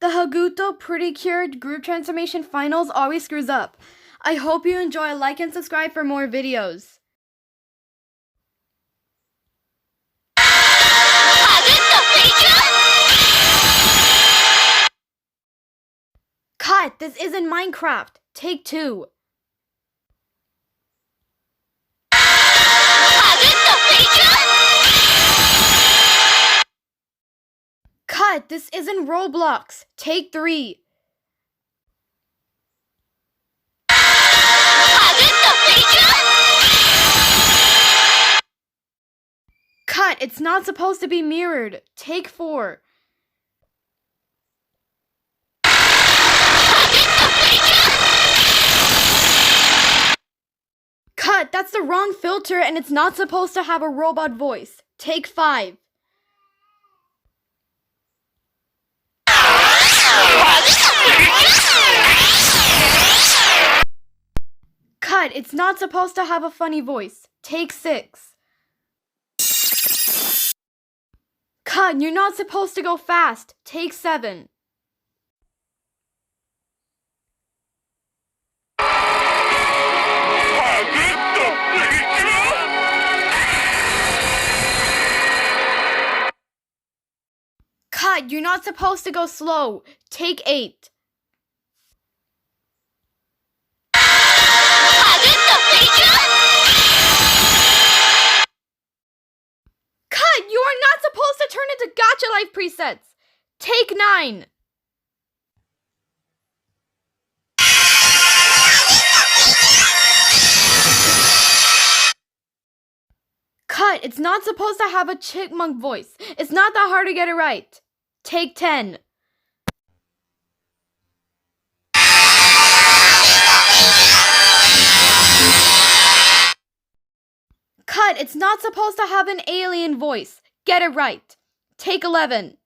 The hugtto precure group transformation finals always screws up. I hope you enjoy. Like and subscribe for more videos. Cut! This isn't Minecraft. Take 2. Cut! This isn't Roblox. Take 3. Cut! It's not supposed to be mirrored. Take 4. Cut! That's the wrong filter and it's not supposed to have a robot voice. Take 5. Cut! It's not supposed to have a funny voice. Take 6. Cut! You're not supposed to go fast. Take 7. Cut! You're not supposed to go slow. Take 8. Cut! You are not supposed to turn into Gacha Life presets. Take 9. Cut! It's not supposed to have a chipmunk voice. It's not that hard to get it right. Take 10. Cut! It's not supposed to have an alien voice. Get it right. Take 11.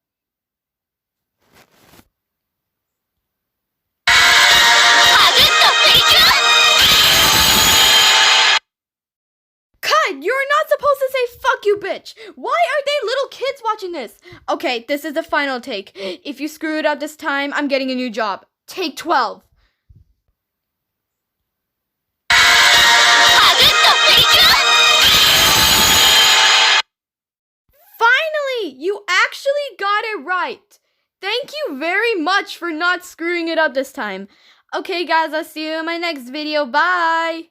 Cut! You're not supposed to say fuck you, bitch. Why are they little kids watching this? Okay, this is the final take. If you screw it up this time, I'm getting a new job. Take 12. Finally! You actually got it right. Thank you very much for not screwing it up this time. Okay guys, I'll see you in my next video. Bye!